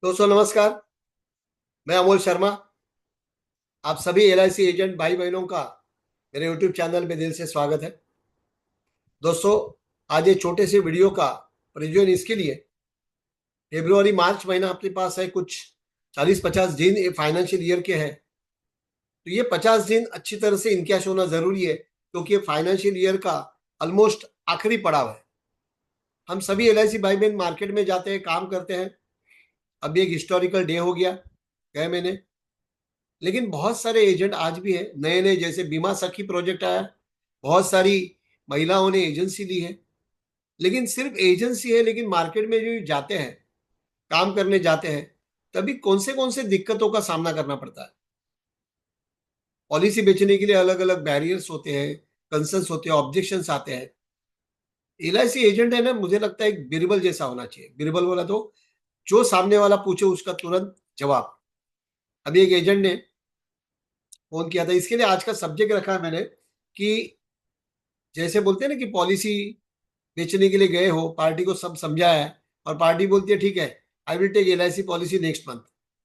दोस्तों नमस्कार। मैं अमोल शर्मा। आप सभी एलआईसी एजेंट भाई बहनों का मेरे यूट्यूब चैनल में दिल से स्वागत है। दोस्तों, आज ये छोटे से वीडियो का प्रयोजन इसके लिए, फरवरी मार्च महीना अपने पास है, कुछ 40-50 दिन ये फाइनेंशियल ईयर के हैं। तो ये 50 दिन अच्छी तरह से इनकैश होना जरूरी है, क्योंकि ये फाइनेंशियल ईयर का ऑलमोस्ट आखिरी पड़ाव है। हम सभी एलआईसी भाई बहन मार्केट में जाते हैं, काम करते हैं। अभी एक हिस्टोरिकल डे हो गया गए महीने, लेकिन बहुत सारे एजेंट आज भी है नए नए, जैसे बीमा सखी प्रोजेक्ट आया, बहुत सारी महिलाओं ने एजेंसी ली है। लेकिन सिर्फ एजेंसी है, लेकिन मार्केट में जो जाते हैं, काम करने जाते हैं, तभी कौन से दिक्कतों का सामना करना पड़ता है। पॉलिसी बेचने के लिए अलग अलग बैरियर्स होते हैं, कंसर्न्स होते हैं, ऑब्जेक्शंस आते हैं। एलआईसी एजेंट है ना, मुझे लगता है एक बिरबल जैसा होना चाहिए। बिरबल बोला तो जो सामने वाला पूछे उसका तुरंत जवाब। अभी एक एजेंट ने फोन किया था, इसके लिए आज का सब्जेक्ट रखा है मैंने कि जैसे बोलते हैं ना कि पॉलिसी बेचने के लिए गए हो, पार्टी को सब समझाया है, और पार्टी बोलती है ठीक है, I will take LIC policy next month,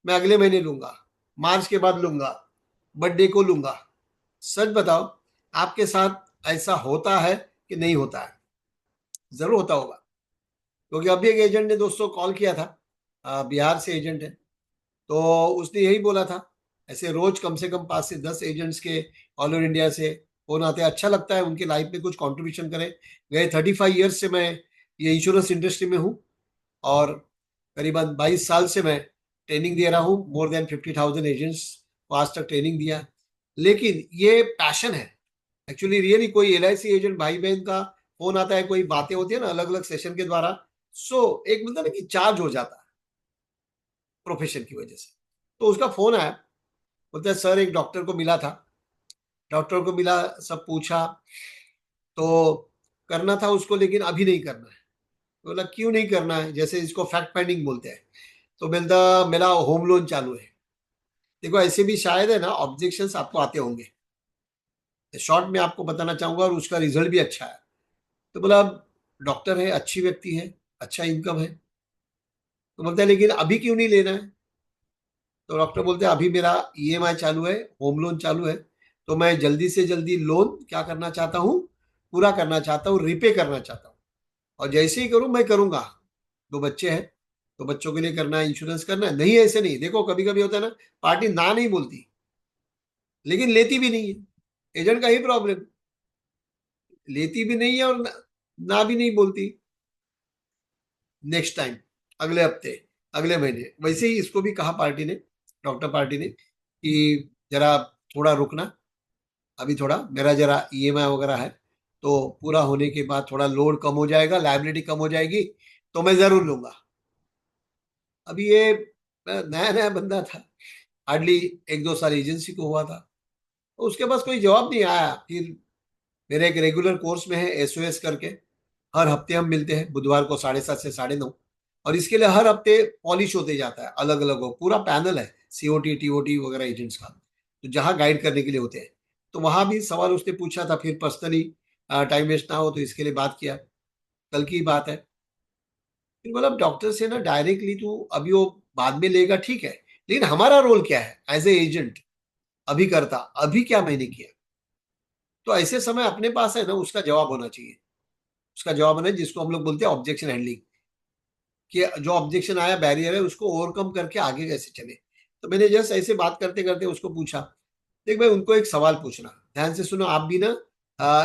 मैं अगले महीने लूंगा, मार्च के बाद लूंगा, बर्थडे को लूंगा। सच बताओ, आपके साथ ऐसा होता है कि नहीं होता है? जरूर होता होगा, क्योंकि अभी एक एजेंट ने दोस्तों कॉल किया था, बिहार से एजेंट है। तो उसने यही बोला था, ऐसे रोज कम से कम 5 से 10 एजेंट्स के ऑल ओवर इंडिया से फोन आते हैं। अच्छा लगता है उनकी लाइफ में कुछ कंट्रीब्यूशन करें। गए 35 ईयर्स से मैं ये इंश्योरेंस इंडस्ट्री में हूँ, और करीबन 22 साल से मैं ट्रेनिंग दे रहा हूँ। मोर देन 50,000 एजेंट्स को आज तक ट्रेनिंग दिया। लेकिन ये पैशन है एक्चुअली, रियली। कोई एलआईसी एजेंट भाई बहन का फोन आता है, कोई बातें होती है ना अलग अलग सेशन के द्वारा, सो एक मिलता है ना कि चार्ज हो जाता है प्रोफेशन की वजह से। तो उसका फोन आया, बोलते हैं सर एक डॉक्टर को मिला था, डॉक्टर को मिला, सब पूछा, तो करना था उसको, लेकिन अभी नहीं करना है। तो बोला क्यों नहीं करना है, जैसे इसको फैक्ट फाइंडिंग बोलते हैं। तो बोलता मेरा होम लोन चालू है। देखो ऐसे भी शायद है ना ऑब्जेक्शंस आपको आते होंगे, शॉर्ट में आपको बताना चाहूंगा, और उसका रिजल्ट भी अच्छा है। तो बोला डॉक्टर है, अच्छी व्यक्ति है, अच्छा इनकम है। तो बोलता है लेकिन अभी क्यों नहीं लेना है? तो डॉक्टर बोलते हैं अभी मेरा ईएमआई चालू है, होम लोन चालू है, तो मैं जल्दी से जल्दी लोन क्या करना चाहता हूँ, पूरा करना चाहता हूँ, रिपे करना चाहता हूँ। और जैसे ही करूँ मैं करूंगा। 2 बच्चे हैं, तो बच्चों के लिए करना है, इंश्योरेंस करना है। नहीं ऐसे नहीं, देखो कभी कभी होता है ना, पार्टी ना नहीं बोलती, लेकिन लेती भी नहीं है। एजेंट का ही प्रॉब्लम, लेती भी नहीं है और ना भी नहीं बोलती। नेक्स्ट टाइम, अगले हफ्ते, अगले महीने, वैसे ही इसको भी कहा पार्टी ने, डॉक्टर पार्टी ने, कि जरा थोड़ा रुकना, अभी थोड़ा मेरा जरा ईएमआई वगैरह है, तो पूरा होने के बाद थोड़ा लोड कम हो जाएगा, लाइबिलिटी कम हो जाएगी, तो मैं जरूर लूंगा। अभी ये नया नया बंदा था, हार्डली 1-2 साल एजेंसी को हुआ था, तो उसके पास कोई जवाब नहीं आया। फिर मेरे एक रेगुलर कोर्स में है एसओएस करके, हर हफ्ते हम मिलते हैं बुधवार को 7:30 से 9:30, और इसके लिए हर हफ्ते पॉलिश होते जाता है, अलग अलग हो, पूरा पैनल है सीओटी टीओटी वगैरह एजेंट्स का, तो जहाँ गाइड करने के लिए होते हैं। तो वहां भी सवाल उसने पूछा था, फिर पर्सनली टाइम वेस्ट ना हो तो इसके लिए बात किया। कल की बात है। फिर बोला डॉक्टर से ना डायरेक्टली तू अभी वो बाद में लेगा, ठीक है, लेकिन हमारा रोल क्या है एज ए एजेंट, अभी करता, अभी क्या मैंने किया? तो ऐसे समय अपने पास है ना उसका जवाब होना चाहिए। उसका जवाब होना है जिसको हम लोग बोलते हैं ऑब्जेक्शन हैंडलिंग, कि जो ऑब्जेक्शन आया, बैरियर है, उसको ओवरकम करके आगे कैसे चले। तो मैंने जस्ट ऐसे बात करते करते उसको पूछा, देख भाई उनको एक सवाल पूछना, ध्यान से सुनो आप भी ना,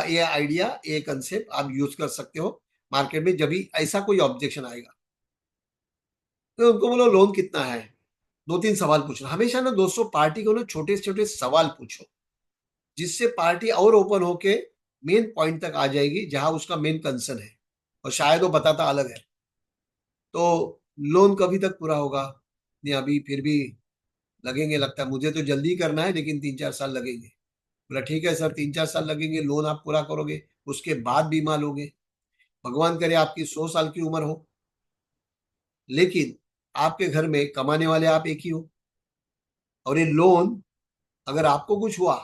ये आइडिया, ये कंसेप्ट आप यूज कर सकते हो मार्केट में, जब भी ऐसा कोई ऑब्जेक्शन आएगा। तो उनको बोलो लोन कितना है, 2-3 सवाल पूछना हमेशा ना दोस्तों। पार्टी को ना छोटे छोटे सवाल पूछो, जिससे पार्टी और ओपन होके मेन पॉइंट तक आ जाएगी, जहां उसका मेन कंसर्न है, और शायद वो बताता अलग है। तो लोन कभी तक पूरा होगा? नहीं अभी फिर भी लगेंगे, लगता है मुझे तो जल्दी करना है, लेकिन 3-4 साल लगेंगे। बोला ठीक है सर, 3-4 साल लगेंगे, लोन आप पूरा करोगे, उसके बाद बीमा लोगे, भगवान करे आपकी 100 साल की उम्र हो, लेकिन आपके घर में कमाने वाले आप एक ही हो, और ये लोन अगर आपको कुछ हुआ,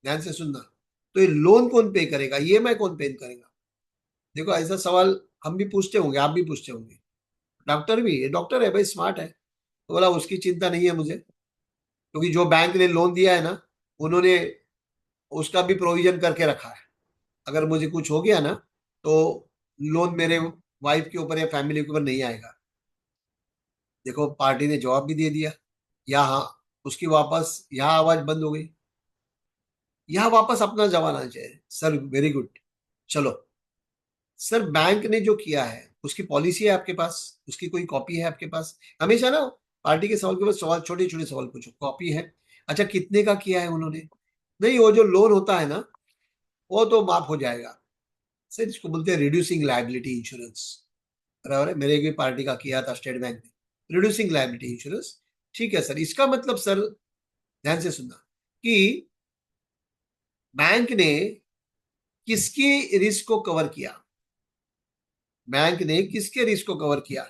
ध्यान से सुनना, तो ये लोन कौन पे करेगा, ईएमआई कौन पे करेगा? देखो ऐसा सवाल हम भी पूछते होंगे, आप भी पूछते होंगे, डॉक्टर भी, डॉक्टर है भाई, स्मार्ट है, तो बोला उसकी चिंता नहीं है मुझे, क्योंकि जो बैंक ने लोन दिया है ना, उन्होंने उसका भी प्रोविजन करके रखा है। अगर मुझे कुछ हो गया ना, तो लोन मेरे वाइफ के ऊपर या फैमिली के ऊपर नहीं आएगा। देखो पार्टी ने जवाब भी दे दिया। यहाँ उसकी वापस यहाँ आवाज बंद हो गई, यहाँ वापस अपना जवाब आना चाहिए। सर वेरी गुड, चलो। सर बैंक ने जो किया है उसकी पॉलिसी है आपके पास, उसकी कोई कॉपी है आपके पास? हमेशा ना पार्टी के सवाल के बाद सवाल, छोटे छोटे सवाल पूछो, कॉपी है? अच्छा कितने का किया है उन्होंने? नहीं, वो जो लोन होता है ना, वो तो माफ हो जाएगा। सर इसको बोलते हैं रिड्यूसिंग लायबिलिटी इंश्योरेंस। बराबर है, मेरे की पार्टी का किया था स्टेट बैंक ने रिड्यूसिंग लायबिलिटी इंश्योरेंस। ठीक है सर, इसका मतलब सर ध्यान से सुनना कि बैंक ने किसकी रिस्क को कवर किया। बैंक ने किसके रिस्क को कवर किया?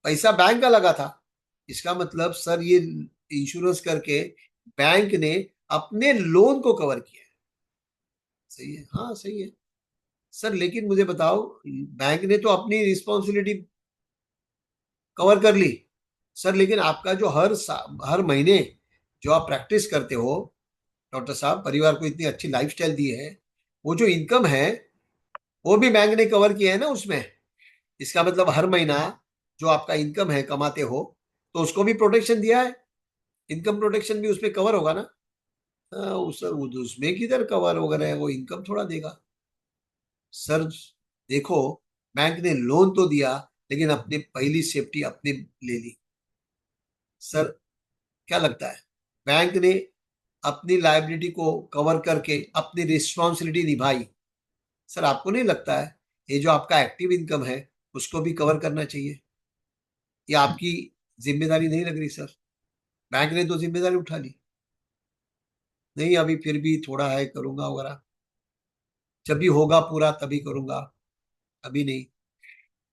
पैसा बैंक का लगा था, इसका मतलब सर ये इंश्योरेंस करके बैंक ने अपने लोन को कवर किया है। सही है, हाँ सही है। सर लेकिन मुझे बताओ, बैंक ने तो अपनी रिस्पॉन्सिबिलिटी कवर कर ली। सर लेकिन आपका जो हर महीने जो आप प्रैक्टिस करते हो, डॉक्टर साहब, परिवार को इतनी अच्छी लाइफस्टाइल दी है, वो जो इनकम है वो भी बैंक ने कवर किया है ना उसमें। इसका मतलब हर महीना जो आपका इनकम है, कमाते हो, तो उसको भी प्रोटेक्शन दिया है। इनकम प्रोटेक्शन भी उसमें कवर होगा ना। उसमें किधर कवर वगैरह है, वो इनकम थोड़ा देगा। सर देखो, बैंक ने लोन तो दिया, लेकिन अपनी पहली सेफ्टी अपने ले ली। सर क्या लगता है, बैंक ने अपनी लायबिलिटी को कवर करके अपनी रिस्पॉन्सिबिलिटी निभाई। सर आपको नहीं लगता है ये जो आपका एक्टिव इनकम है उसको भी कवर करना चाहिए? ये आपकी जिम्मेदारी नहीं लग रही सर? बैंक ने तो जिम्मेदारी उठा ली। नहीं अभी फिर भी थोड़ा है, करूंगा वगैरह, जब भी होगा पूरा तभी करूंगा, अभी नहीं।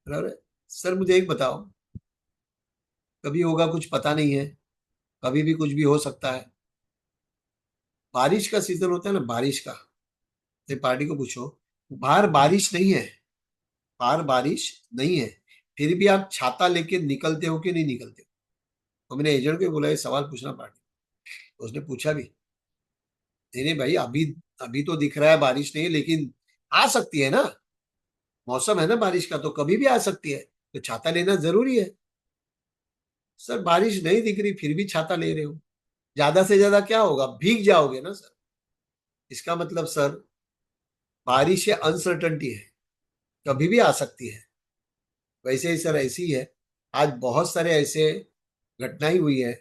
अरे सर मुझे एक बताओ, कभी होगा कुछ पता नहीं है, कभी भी कुछ भी हो सकता है। बारिश का सीजन होता है ना, बारिश का, तो पार्टी को पूछो, बाहर बारिश नहीं है, बाहर बारिश नहीं है, फिर भी आप छाता लेके निकलते हो कि नहीं निकलते हो? तो मैंने एजेंट को बोला ये सवाल पूछना पार्टी। तो उसने पूछा भी, नहीं नहीं भाई, अभी अभी तो दिख रहा है बारिश नहीं है, लेकिन आ सकती है ना, मौसम है ना बारिश का, तो कभी भी आ सकती है, तो छाता लेना जरूरी है। सर बारिश नहीं दिख रही फिर भी छाता ले रहे हो, ज्यादा से ज्यादा क्या होगा, भीग जाओगे ना सर। इसका मतलब सर बारिश ये अनसर्टनटी है, कभी भी आ सकती है। वैसे ही सर ऐसी ही है, आज बहुत सारे ऐसे घटनाएं हुई है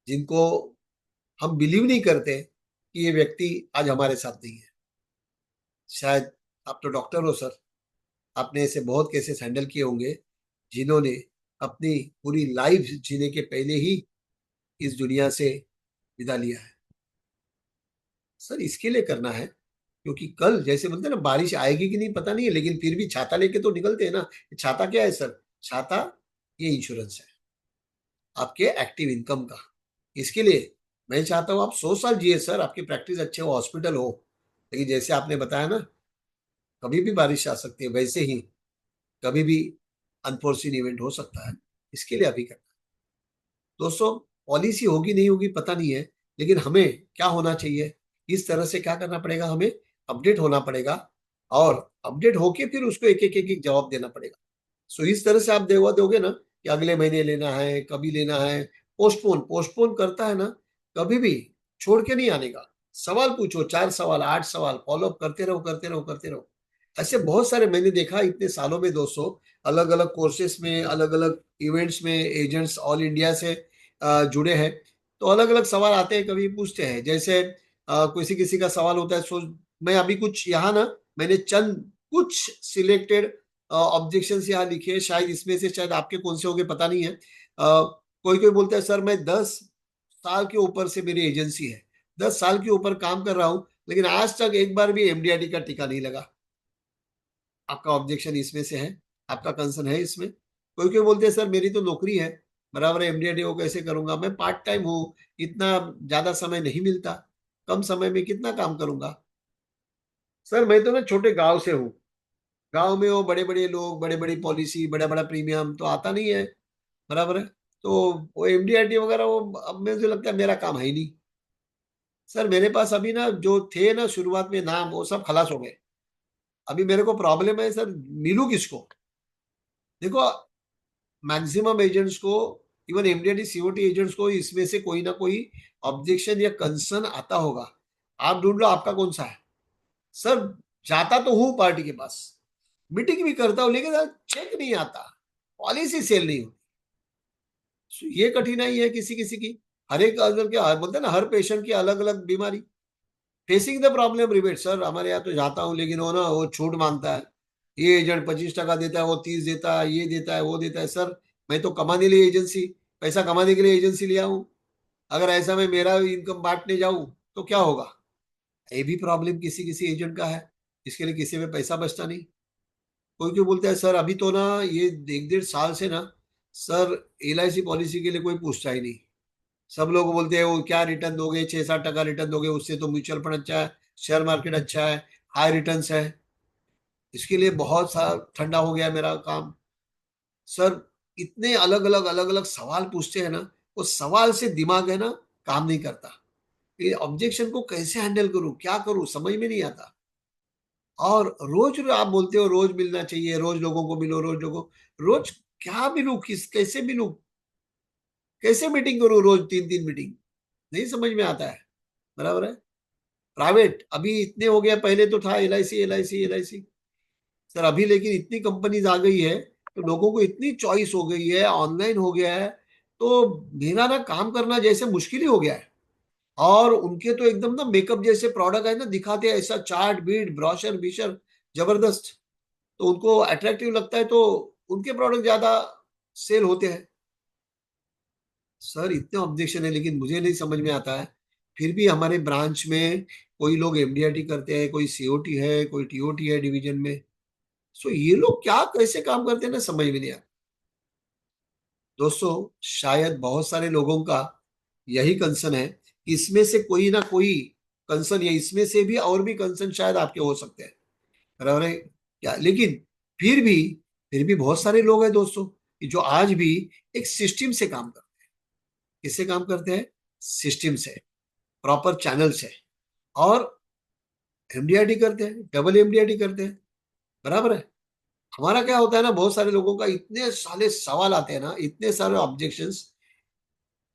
जिनको हम बिलीव नहीं करते कि ये व्यक्ति आज हमारे साथ नहीं है। शायद आप तो डॉक्टर हो सर, आपने ऐसे बहुत केसेस हैंडल किए होंगे जिन्होंने अपनी पूरी लाइफ जीने के पहले ही इस दुनिया से विदा लिया है। सर इसके लिए करना है क्योंकि कल जैसे बोलते हैं ना, बारिश आएगी कि नहीं पता नहीं है, लेकिन फिर भी छाता लेके तो निकलते हैं ना। छाता क्या है सर? छाता ये इंश्योरेंस है आपके एक्टिव इनकम का। इसके लिए मैं चाहता हूँ आप 100 साल जिए सर, आपकी प्रैक्टिस अच्छे हो, हॉस्पिटल हो, लेकिन जैसे आपने बताया ना, कभी भी बारिश आ सकती है, वैसे ही कभी भी अनफोर्सिन इवेंट हो सकता है। इसके लिए अभी करना। दोस्तों पॉलिसी होगी नहीं होगी पता नहीं है, लेकिन हमें क्या होना चाहिए, इस तरह से क्या करना पड़ेगा, हमें अपडेट होना पड़ेगा, और अपडेट होके फिर उसको एक एक जवाब देना पड़ेगा। सो इस तरह से आप देवा दोगे ना कि अगले महीने लेना है, कभी लेना है, पोस्टपोन पोस्टपोन करता है ना, कभी भी छोड़ के नहीं आने का। सवाल पूछो, 4 सवाल, 8 सवाल, फॉलोअप करते रहो करते रहो करते रहो। ऐसे बहुत सारे मैंने देखा इतने सालों में दोस्तों, अलग अलग कोर्सेस में, अलग अलग इवेंट्स में एजेंट्स ऑल इंडिया से जुड़े हैं। तो अलग अलग सवाल आते हैं, कभी पूछते हैं, जैसे किसी किसी का सवाल होता है। सो मैं अभी कुछ यहाँ ना, मैंने चंद कुछ सिलेक्टेड ऑब्जेक्शन यहाँ लिखे हैं, शायद इसमें से शायद आपके कौन से होंगे पता नहीं है। कोई कोई बोलता है सर मैं 10 साल के ऊपर से मेरी एजेंसी है, 10 साल के ऊपर काम कर रहा हूं, लेकिन आज तक एक बार भी एमडीआरटी का टीका नहीं लगा। आपका ऑब्जेक्शन इसमें से है, आपका कंसर्न है इसमें? कोई कोई बोलते हैं सर मेरी तो नौकरी है, बराबर है, एमडीआरटी को कैसे करूंगा, मैं पार्ट टाइम हूँ, इतना ज्यादा समय नहीं मिलता, कम समय में कितना काम करूंगा। सर मैं तो ना छोटे गांव से हूँ, गांव में वो बड़े बड़े लोग, बड़े बड़ी पॉलिसी, बड़ा बड़ा प्रीमियम तो आता नहीं है, बराबर है। तो वो एमडीआरटी वगैरह वो अब मुझे लगता है मेरा काम है ही नहीं। सर मेरे पास अभी ना जो थे ना शुरुआत में नाम, वो सब खलास हो गए। अभी मेरे को प्रॉब्लम है सर, मिलूं किसको? देखो, मैक्सिमम एजेंट्स को, इवन एमडीआरटी सीओटी एजेंट्स को इसमें से कोई ना कोई ऑब्जेक्शन या कंसर्न आता होगा। आप ढूंढ लो आपका कौन सा है। सर जाता तो हूं पार्टी के पास, मीटिंग भी करता हूं, लेकिन चेक नहीं आता, पॉलिसी सेल नहीं होती। So, ये कठिनाई है किसी किसी की। हर एक अगर के बोलते हैं ना, हर पेशेंट की अलग अलग बीमारी। Facing the problem rebate. Sir हमारे यहाँ तो जाता हूँ, लेकिन वो ना वो छूट मांगता है। ये एजेंट 25% देता है, वो 30 देता है, ये देता है, वो देता है। सर मैं तो कमाने लिए एजेंसी, पैसा कमाने के लिए एजेंसी लिया हूँ। अगर ऐसा मैं मेरा इनकम बांटने जाऊं तो क्या होगा? ये भी प्रॉब्लम किसी किसी एजेंट का है। इसके लिए किसी में पैसा बचता नहीं। कोई क्यों बोलता है सर, अभी तो ना ये 1-1.5 साल से ना सर एलआईसी पॉलिसी के लिए कोई पूछता ही नहीं। सब लोग बोलते हैं वो क्या रिटर्न दोगे, 6-7% रिटर्न दोगे, उससे तो म्यूचुअल फंड अच्छा है, शेयर मार्केट अच्छा है, हाई रिटर्न है। इसके लिए बहुत सा ठंडा हो गया मेरा काम। सर इतने अलग अलग सवाल पूछते हैं ना, वो सवाल से दिमाग है ना काम नहीं करता। ये ऑब्जेक्शन को कैसे हैंडल करूं, क्या करूं, समझ में नहीं आता। और रोज आप बोलते हो रोज मिलना चाहिए, रोज लोगों को मिलो, रोज लोगों, रोज क्या मिलूं, किस कैसे मिलूं, कैसे मीटिंग करूं, रोज 3-3 मीटिंग, नहीं समझ में आता है। बराबर है। प्राइवेट अभी इतने हो गया, पहले तो था एलआईसी एलआईसी एलआईसी। सर अभी लेकिन इतनी कंपनीज आ गई है, तो लोगों को इतनी चॉइस हो गई है, ऑनलाइन हो गया है, तो मेरा ना काम करना जैसे मुश्किल ही हो गया है। और उनके तो एकदम ना मेकअप जैसे प्रोडक्ट है ना, दिखाते हैं ऐसा चार्ट बीट ब्रोशर बीशर, जबरदस्त। तो उनको अट्रैक्टिव लगता है, तो उनके प्रोडक्ट ज्यादा सेल होते हैं। सर इतने ऑब्जेक्शन है, लेकिन मुझे नहीं समझ में आता है। फिर भी हमारे ब्रांच में कोई लोग एमडीआरटी करते हैं, कोई सीओटी है, कोई टीओटी है डिवीजन में। सो ये लोग क्या कैसे काम करते हैं ना, समझ में नहीं आता। दोस्तों, शायद बहुत सारे लोगों का यही कंसर्न है कि इसमें से कोई ना कोई कंसर्न, या इसमें से भी और भी कंसर्न शायद आपके हो सकते हैं। बराबर है क्या? लेकिन फिर भी फिर भी बहुत सारे लोग हैं दोस्तों कि जो आज भी एक सिस्टम से काम करते हैं। किससे काम करते हैं? सिस्टम से, प्रॉपर चैनल से। और एमडीआरटी करते हैं, डबल एमडीआरटी करते हैं। बराबर है। हमारा क्या होता है ना, बहुत सारे लोगों का इतने सारे सवाल आते हैं ना, इतने सारे ऑब्जेक्शंस।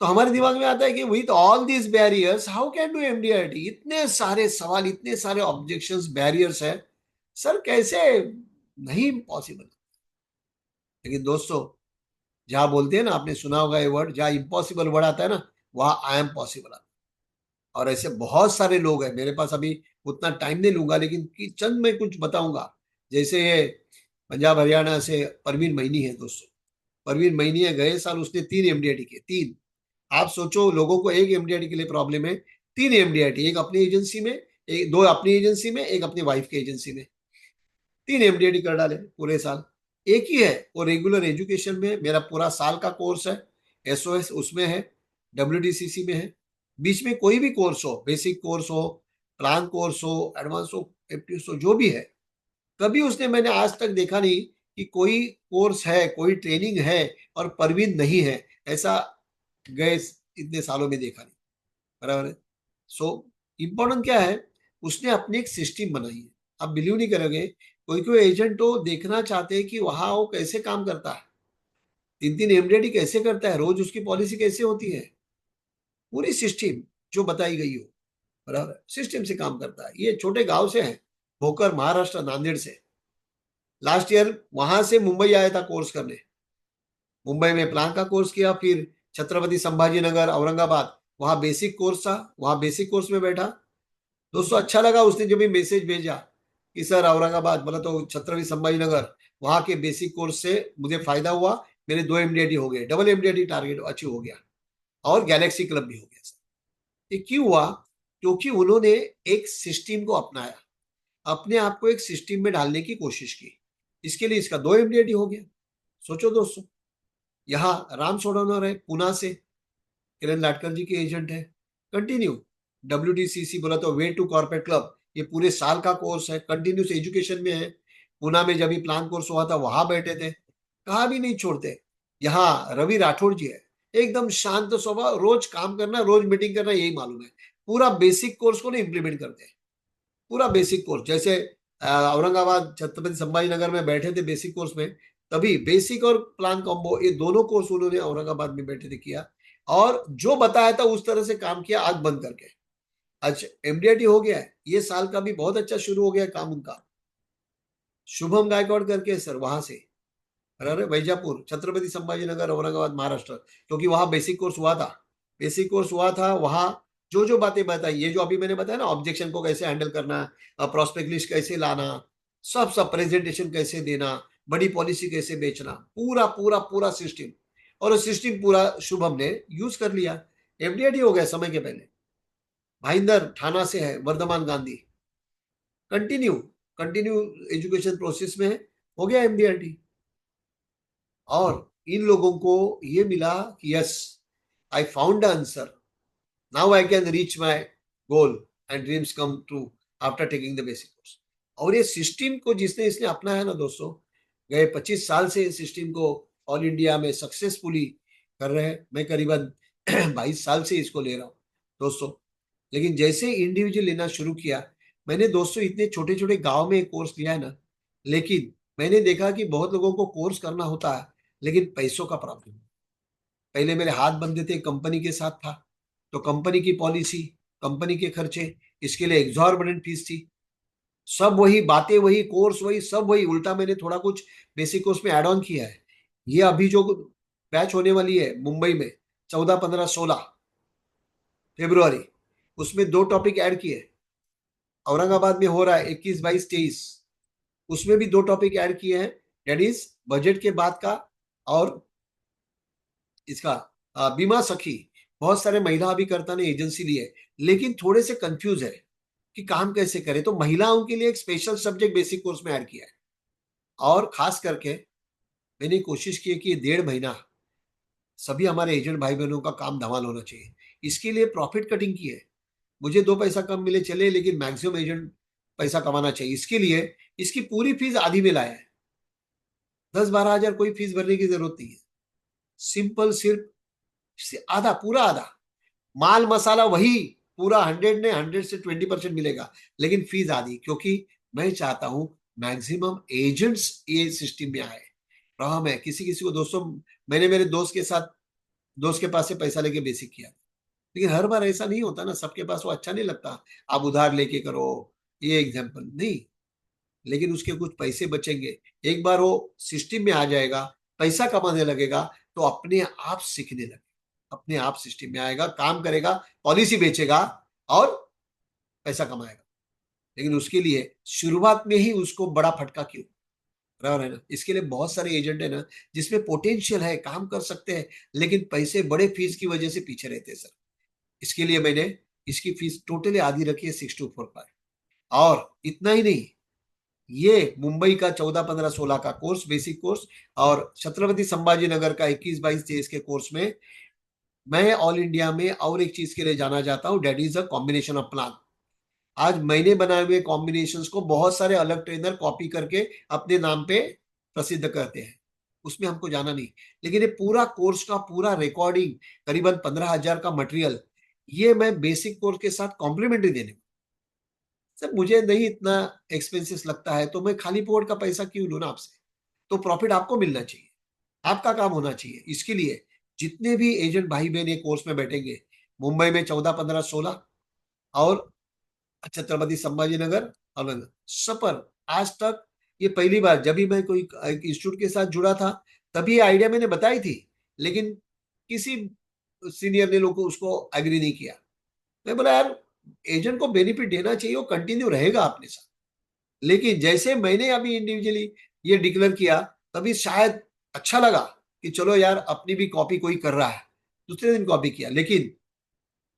तो हमारे दिमाग में आता है कि with all these barriers how can do MDRT. इतने सारे सवाल, इतने सारे ऑब्जेक्शंस, बैरियर्स है, सर कैसे? नहीं पॉसिबल। लेकिन दोस्तों, जहां बोलते हैं ना, आपने सुना होगा ये वर्ड, जहां इम्पॉसिबल वर्ड आता है ना, वहां आई एम पॉसिबल आता है। और ऐसे बहुत सारे लोग हैं मेरे पास। अभी उतना टाइम नहीं लूंगा, लेकिन चंद मैं कुछ बताऊंगा। जैसे ये पंजाब हरियाणा से परवीन मैनी है दोस्तों। परवीन मैनी है, गए साल उसने 3 एमडीआरटी किए, 3। आप सोचो, लोगों को एक एमडीआरटी के लिए प्रॉब्लम है, 3 एमडीआरटी, एक अपनी एजेंसी में, एक दो अपनी एजेंसी में, एक अपनी वाइफ की एजेंसी में। 3 एमडीआरटी कर डाले पूरे साल। एक ही है वो रेगुलर एजुकेशन में, मेरा पूरा साल का कोर्स है, एसओएस उसमें है, डब्ल्यूडीसीसी में है। बीच में कोई भी कोर्स हो, बेसिक कोर्स हो, प्लान कोर्स हो, एडवांस हो, एप्टीट्यूड हो, जो भी है, कभी उसने, मैंने आज तक देखा नहीं कि कोई कोर्स है, कोई ट्रेनिंग है और परवीन नहीं है, ऐसा गए इतने सालों में देखा नहीं। बराबर है। सो इम्पोर्टेंट क्या है, उसने अपनी एक सिस्टम बनाई है। आप बिलीव नहीं करोगे, कोई कोई एजेंट तो देखना चाहते हैं कि वहां वो कैसे काम करता है, 3-3 एमडीडी कैसे करता है, रोज उसकी पॉलिसी कैसे होती है, पूरी सिस्टम जो बताई गई हो। बराबर, सिस्टम से काम करता है। ये छोटे गांव से है, भोकर, महाराष्ट्र, नांदेड़ से। लास्ट ईयर वहां से मुंबई आया था कोर्स करने। मुंबई में प्लान का कोर्स किया, फिर छत्रपति संभाजी नगर, औरंगाबाद, वहां बेसिक कोर्स था, वहां बेसिक कोर्स में बैठा। दोस्तों अच्छा लगा उसने जब भी मैसेज भेजा कि सर औरंगाबाद, बोला तो छत्रपति संभाजी नगर, वहां के बेसिक कोर्स से मुझे फायदा हुआ, मेरे 2 एमडीआईटी हो गए, डबल एमडीआईटी टारगेट अचीव हो गया, और गैलेक्सी क्लब भी हो गया सर। ये क्यों हुआ? क्योंकि उन्होंने एक सिस्टम को अपनाया, अपने आप को एक सिस्टम में डालने की कोशिश की। इसके लिए इसका 2 एमडीआईटी हो गया। सोचो दोस्तों, यहाँ राम सोडोनर है पुणे से, किरण लाटकर जी के एजेंट है, कंटिन्यू। डब्ल्यूडीसीसी बोला तो वे टू कॉर्पोरेट क्लब, ये पूरे साल का कोर्स है, कंटिन्यूस एजुकेशन में है। पुणे में जब भी प्लान कोर्स हुआ था वहां बैठे थे, कहा भी नहीं छोड़ते। यहाँ रवि राठौड़ जी है, एकदम शांत स्वभाव, रोज काम करना, रोज मीटिंग करना, यही मालूम है। पूरा बेसिक कोर्स को ना इम्प्लीमेंट करते हैं, पूरा बेसिक कोर्स। जैसे औरंगाबाद छत्रपति संभाजी नगर में बैठे थे बेसिक कोर्स में, तभी बेसिक और प्लान कॉम्बो ये दोनों कोर्स उन्होंने औरंगाबाद में बैठे थे किया, और जो बताया था उस तरह से काम किया, आंख बंद करके। अच्छा, एमडीआईटी हो गया है, ये साल का भी बहुत अच्छा शुरू हो गया काम उनका। शुभम गायकवाड़ करके सर, वहां से, अरे वैजापुर, छत्रपति संभाजी नगर, औरंगाबाद, महाराष्ट्र, क्योंकि वहां बेसिक कोर्स हुआ था। बेसिक कोर्स हुआ था वहां, जो जो बातें बताई, ये जो अभी मैंने बताया ना, ऑब्जेक्शन को कैसे हैंडल करना, प्रॉस्पेक्ट लिस्ट कैसे लाना, सब सब प्रेजेंटेशन कैसे देना, बड़ी पॉलिसी कैसे बेचना, पूरा पूरा पूरा सिस्टम। और वो सिस्टम पूरा शुभम ने यूज कर लिया, एफडीआईडी हो गया समय के पहले। भाईंदर थाना से है, Vardhaman Gandhi, continue continue education process में है, हो गया एमडीआरटी। और इन लोगों को ये मिला कि yes, I found the answer, now I can reach my goal and dreams come true after taking the basic course. और ये सिस्टम को जिसने इसने अपनाया ना दोस्तों, गए 25 साल से इस सिस्टम को ऑल इंडिया में सक्सेसफुली कर रहे हैं। मैं करीबन 22 साल से इसको ले रहा हूँ दोस्तों। लेकिन जैसे इंडिविजुअल लेना शुरू किया, मैंने दोस्तों इतने छोटे छोटे गांव में एक कोर्स लिया है ना, लेकिन मैंने देखा कि बहुत लोगों को कोर्स करना होता है, लेकिन पैसों का प्रॉब्लम। पहले मेरे हाथ बंधे थे, कंपनी के साथ था, तो कंपनी की पॉलिसी, कंपनी के खर्चे, इसके लिए एग्जॉर्बिडेंट फीस थी। सब वही बातें, वही कोर्स, वही सब वही, उल्टा मैंने थोड़ा कुछ बेसिक कोर्स में एड ऑन किया है। ये अभी जो बैच होने वाली है मुंबई में, 14, 15, 16 फरवरी, उसमें 2 टॉपिक ऐड किए। औरंगाबाद में हो रहा है 21, 22, 23, उसमें भी 2 टॉपिक ऐड किए हैं। डेट इज बजट के बाद का, और इसका बीमा सखी। बहुत सारे महिला अभिकर्ता ने एजेंसी ली है, लेकिन थोड़े से कंफ्यूज है कि काम कैसे करें, तो महिलाओं के लिए एक स्पेशल सब्जेक्ट बेसिक कोर्स में ऐड किया है। और खास करके मैंने कोशिश की है कि 1.5 महीना सभी हमारे एजेंट भाई बहनों का काम धमाल होना चाहिए। इसके लिए प्रॉफिट कटिंग की है। मुझे 2 पैसा कम मिले चले, लेकिन मैक्सिमम एजेंट पैसा कमाना चाहिए। इसके लिए इसकी पूरी फीस आधी में लाया है। 10-12 हजार कोई फीस भरने की जरूरत नहीं है। सिंपल, सिर्फ आधा, पूरा आधा, माल मसाला वही पूरा 100 ने 100 से 20% मिलेगा, लेकिन फीस आधी, क्योंकि मैं चाहता हूं मैक्सिमम एजेंट्स ये सिस्टम में आए। रहा मैं किसी किसी को दोस्तों, मैंने मेरे दोस्त के पास से पैसा लेके बेसिक किया, लेकिन हर बार ऐसा नहीं होता ना, सबके पास वो अच्छा नहीं लगता। आप उधार लेके करो, ये एग्जाम्पल नहीं, लेकिन उसके कुछ पैसे बचेंगे। एक बार वो सिस्टम में आ जाएगा, पैसा कमाने लगेगा, तो अपने आप सीखने लगेगा, अपने आप सिस्टम में आएगा, काम करेगा, पॉलिसी बेचेगा और पैसा कमाएगा। लेकिन उसके लिए शुरुआत में ही उसको बड़ा फटका क्यों, बराबर है ना। इसके लिए बहुत सारे एजेंट है ना, जिसमें पोटेंशियल है, काम कर सकते हैं, लेकिन पैसे बड़े फीस की वजह से पीछे रहते हैं सर। इसके लिए मैंने इसकी फीस टोटली आधी रखी है, 6245। और इतना ही नहीं, ये मुंबई का 14, 15, 16 का कोर्स, बेसिक कोर्स, और छत्रपति संभाजी नगर का 21, 22, 23 के कोर्स में मैं ऑल इंडिया में और एक चीज के लिए जाना जाता हूँ, date is a combination of plan. आज मैंने बनाए हुए कॉम्बिनेशन को बहुत सारे अलग ट्रेनर कॉपी करके अपने नाम पे प्रसिद्ध करते हैं, उसमें हमको जाना नहीं। लेकिन ये पूरा कोर्स का पूरा रिकॉर्डिंग, करीबन 15 हजार का मटेरियल, ये मैं बेसिक कोर्स के साथ कॉम्प्लीमेंट्री देने, सर मुझे नहीं इतना एक्सपेंसिस लगता है, तो मैं खाली पोर्ट का पैसा क्यों लूँ ना आपसे। तो प्रॉफिट आपको मिलना चाहिए, आपका काम होना चाहिए। इसके लिए जितने भी एजेंट भाई बहन ये कोर्स में बैठेंगे, मुंबई में 14, 15, 16, और छत्रपति संभाजी नगर, और सपर, आज तक ये पहली बार, जब भी मैं कोई इंस्टीट्यूट के साथ जुड़ा था, तभी ये आइडिया मैंने बताई थी, लेकिन किसी सीनियर ने लोग को उसको एग्री नहीं किया। मैं बोला यार, एजेंट को बेनिफिट देना चाहिए, वो कंटिन्यू रहेगा अपने साथ। लेकिन जैसे मैंने अभी इंडिविजुअली ये डिक्लेयर किया, तभी शायद अच्छा लगा कि चलो यार, अपनी भी कॉपी कोई कर रहा है। दूसरे दिन कॉपी किया, लेकिन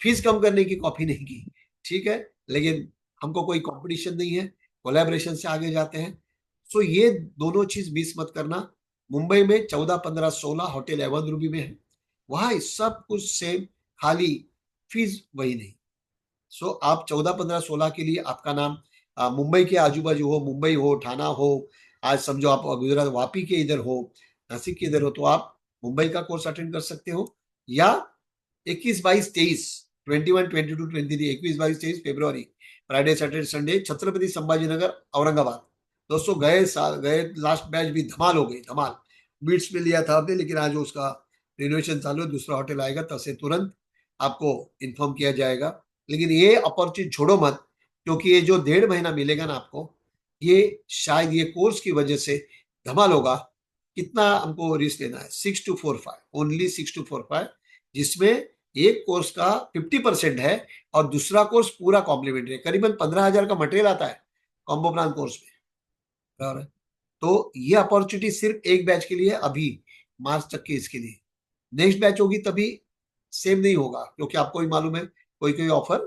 फीस कम करने की कॉपी नहीं की। ठीक है, लेकिन हमको कोई कंपटीशन नहीं है, कोलैबोरेशन से आगे जाते हैं। सो ये दोनों चीज मिस मत करना। मुंबई में 14, 15, 16 होटल एवन रूबी में है, वहां सब कुछ सेम, खाली फीस वही नहीं। सो आप 14, 15, 16 के लिए आपका नाम मुंबई के आजू बाजू हो, मुंबई हो, ठाणा हो, आज समझो आप गुजरात वापी के इधर हो, नासिक के इधर हो, तो आप मुंबई का कोर्स अटेंड कर सकते हो। या 21, 22, 23, 21, 22, 23, 21, 22, 23 फरवरी, Friday Saturday Sunday, Chhatrapati Sambhajinagar, Aurangabad. दोस्तों गए लास्ट मैच भी धमाल हो गई, धमाल। बीट्स में लिया था हमने, लेकिन आज उसका रिनोवेशन चालू है, दूसरा होटल आएगा, तब से तुरंत आपको इन्फॉर्म किया जाएगा। लेकिन ये अपॉर्चुनिटी छोड़ो मत, क्योंकि ये जो 1.5 महीना मिलेगा ना आपको, ये शायद ये कोर्स की वजह से धमाल होगा। कितना हमको रिस्क लेना है? 6 to 4 5, ओनली 6 to 4 5, जिसमें एक कोर्स का 50% है और दूसरा कोर्स पूरा कॉम्प्लीमेंट्री है। करीबन 15,000 का मटेरियल आता है कॉम्बो प्लान कोर्स में, बराबर है। तो ये अपॉर्चुनिटी सिर्फ एक बैच के लिए है, अभी मार्च तक के इसके लिए। नेक्स्ट बैच होगी तभी सेम नहीं होगा, क्योंकि आपको भी मालूम है कोई कोई ऑफर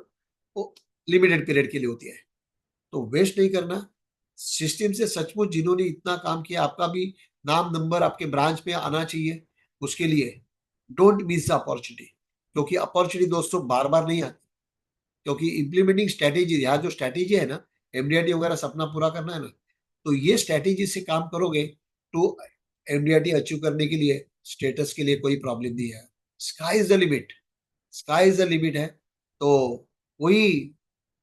वो लिमिटेड पीरियड के लिए होती है। तो वेस्ट नहीं करना। सिस्टम से सचमुच जिन्होंने इतना काम किया, आपका भी नाम नंबर आपके ब्रांच में आना चाहिए, उसके लिए डोंट मिस द अपॉर्चुनिटी। क्योंकि अपॉर्चुनिटी दोस्तों बार बार नहीं आती, क्योंकि इम्प्लीमेंटिंग स्ट्रैटेजी, यहाँ जो स्ट्रैटेजी है ना, एमडीआरटी वगैरह सपना पूरा करना है ना, तो ये स्ट्रैटेजी से काम करोगे तो एमडीआरटी अचीव करने के लिए, स्टेटस के लिए कोई प्रॉब्लम नहीं है। Sky is the limit, sky is the limit है। तो कोई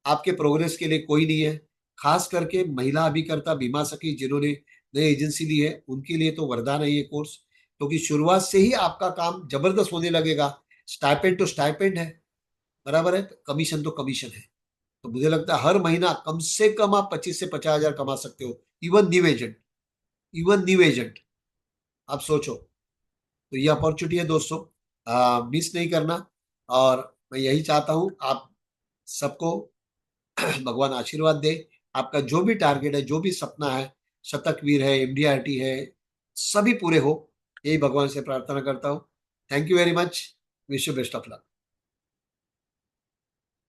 आपके प्रोग्रेस के लिए कोई नहीं है। खास करके महिला अभिकर्ता बीमा सखी जिन्होंने नई एजेंसी ली है, उनके लिए तो वरदान है ये कोर्स, क्योंकि शुरुआत से ही आपका काम जबरदस्त होने लगेगा। स्टाइपेंड तो स्टाइपेंड है, बराबर है, कमीशन तो कमीशन है। तो मुझे लगता है हर महीना कम से कम आप 25 से 50 हजार कमा सकते हो। Even new agent, even new agent, आप सोचो। तो ये अपॉर्चुनिटी है दोस्तों, मिस नहीं करना। और मैं यही चाहता हूं आप सबको भगवान आशीर्वाद दे। आपका जो भी टारगेट है, जो भी सपना है, शतक वीर है, एमडीआरटी है, सभी पूरे हो, यही भगवान से प्रार्थना करता हूँ। Thank you very much. Wish you best of luck.